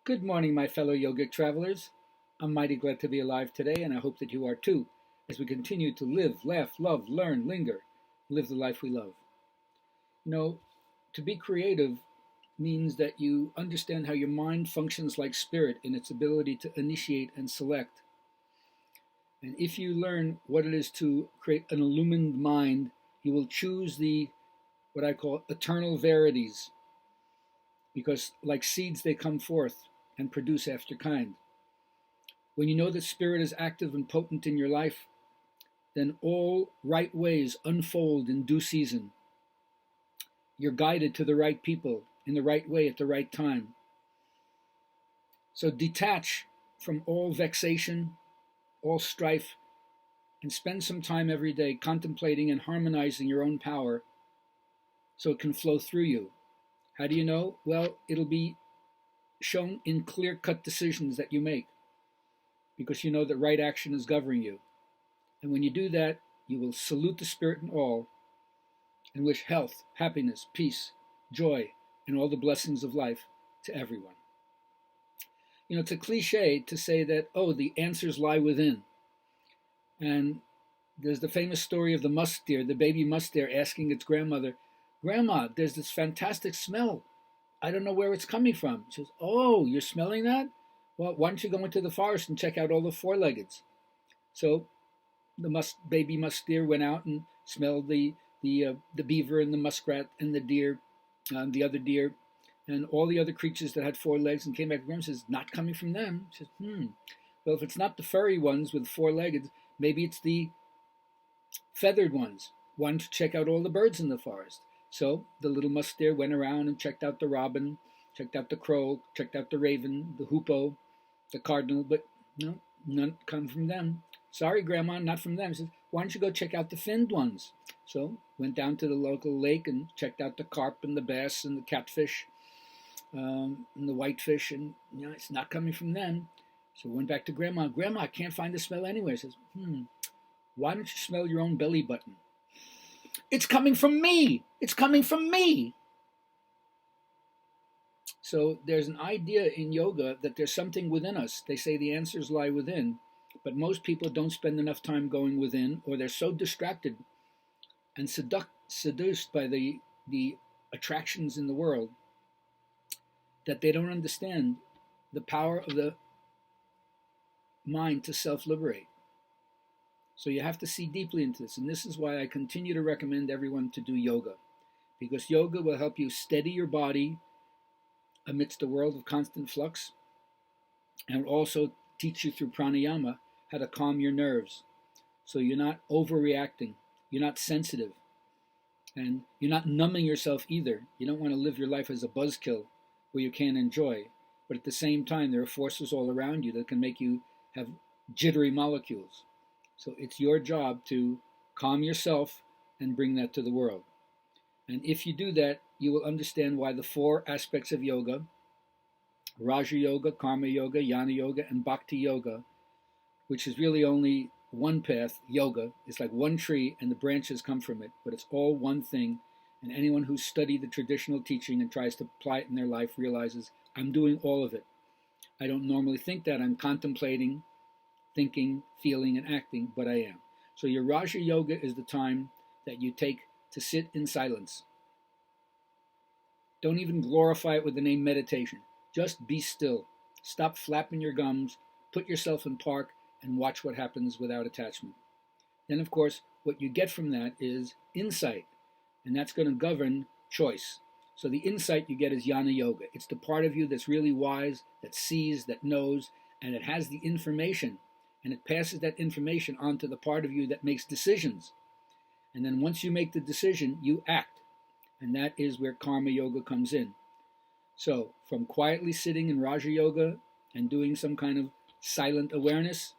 Good morning, my fellow yogic travelers. I'm mighty glad to be alive today, and I hope that you are too, as we continue to live, laugh, love, learn, linger, live the life we love. You know, to be creative means that you understand how your mind functions like spirit in its ability to initiate and select. And if you learn what it is to create an illumined mind, you will choose the what I call eternal verities, because like seeds they come forth and produce after kind. When you know that spirit is active and potent in your life, then all right ways unfold in due season. You're guided to the right people in the right way at the right time. So detach from all vexation, all strife, and spend some time every day contemplating and harmonizing your own power so it can flow through you. How do you know? Well, it'll be shown in clear-cut decisions that you make, because you know that right action is governing you. And when you do that, you will salute the spirit in all and wish health, happiness, peace, joy, and all the blessings of life to everyone. You know, it's a cliche to say that, oh, the answers lie within. And there's the famous story of the musk deer, the baby musk deer asking its grandmother, Grandma, there's this fantastic smell. I don't know where it's coming from. She says, oh, you're smelling that? Well, why don't you go into the forest and check out all the four-leggeds? So the baby musk deer went out and smelled the beaver and the muskrat and the deer, the other deer, and all the other creatures that had four legs, and came back to Grandma and says, not coming from them. She says, well, if it's not the furry ones with four-legged, maybe it's the feathered ones. Why don't you check out all the birds in the forest? So the little musk deer went around and checked out the robin, checked out the crow, checked out the raven, the hoopoe, the cardinal, but no, none come from them. Sorry, Grandma, not from them. She says, why don't you go check out the finned ones? So went down to the local lake and checked out the carp and the bass and the catfish and the whitefish, and it's not coming from them. So went back to Grandma. Grandma, I can't find the smell anywhere. She says, why don't you smell your own belly button? It's coming from me. It's coming from me. So there's an idea in yoga that there's something within us. They say the answers lie within, but most people don't spend enough time going within, or they're so distracted and seduced by the attractions in the world that they don't understand the power of the mind to self-liberate. So you have to see deeply into this, and this is why I continue to recommend everyone to do yoga, because yoga will help you steady your body amidst a world of constant flux, and also teach you through pranayama how to calm your nerves, so you're not overreacting, you're not sensitive, and you're not numbing yourself either. You don't want to live your life as a buzzkill where you can't enjoy, but at the same time there are forces all around you that can make you have jittery molecules. So it's your job to calm yourself and bring that to the world. And if you do that, you will understand why the four aspects of yoga, Raja Yoga, Karma Yoga, Jnana Yoga, and Bhakti Yoga, which is really only one path, yoga, is like one tree and the branches come from it, but it's all one thing. And anyone who's studied the traditional teaching and tries to apply it in their life realizes, I'm doing all of it. I don't normally think that. I'm contemplating, thinking, feeling, and acting, but I am. So your Raja Yoga is the time that you take to sit in silence. Don't even glorify it with the name meditation. Just be still. Stop flapping your gums, put yourself in park, and watch what happens without attachment. Then, of course, what you get from that is insight, and that's going to govern choice. So the insight you get is Jnana Yoga. It's the part of you that's really wise, that sees, that knows, and it has the information, and it passes that information on to the part of you that makes decisions. And then once you make the decision, you act. And that is where Karma Yoga comes in. So from quietly sitting in Raja Yoga and doing some kind of silent awareness,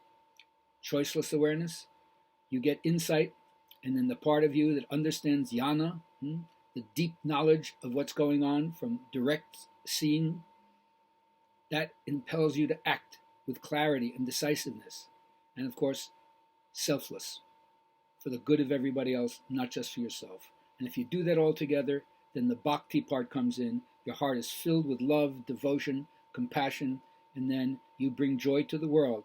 choiceless awareness, you get insight, and then the part of you that understands jnana, the deep knowledge of what's going on from direct seeing, that impels you to act with clarity and decisiveness. And of course, selfless, for the good of everybody else, not just for yourself. And if you do that all together, then the bhakti part comes in. Your heart is filled with love, devotion, compassion, and then you bring joy to the world.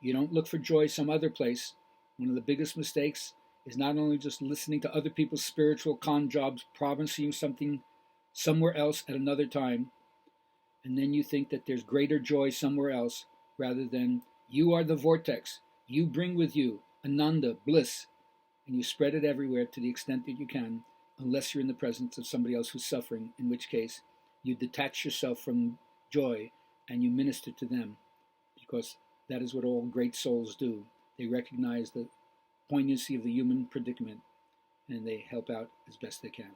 You don't look for joy some other place. One of the biggest mistakes is not only just listening to other people's spiritual con jobs promising you something somewhere else at another time, and then you think that there's greater joy somewhere else, rather than you are the vortex. You bring with you ananda, bliss, and you spread it everywhere to the extent that you can, unless you're in the presence of somebody else who's suffering, in which case you detach yourself from joy and you minister to them, because that is what all great souls do. They recognize the poignancy of the human predicament and they help out as best they can.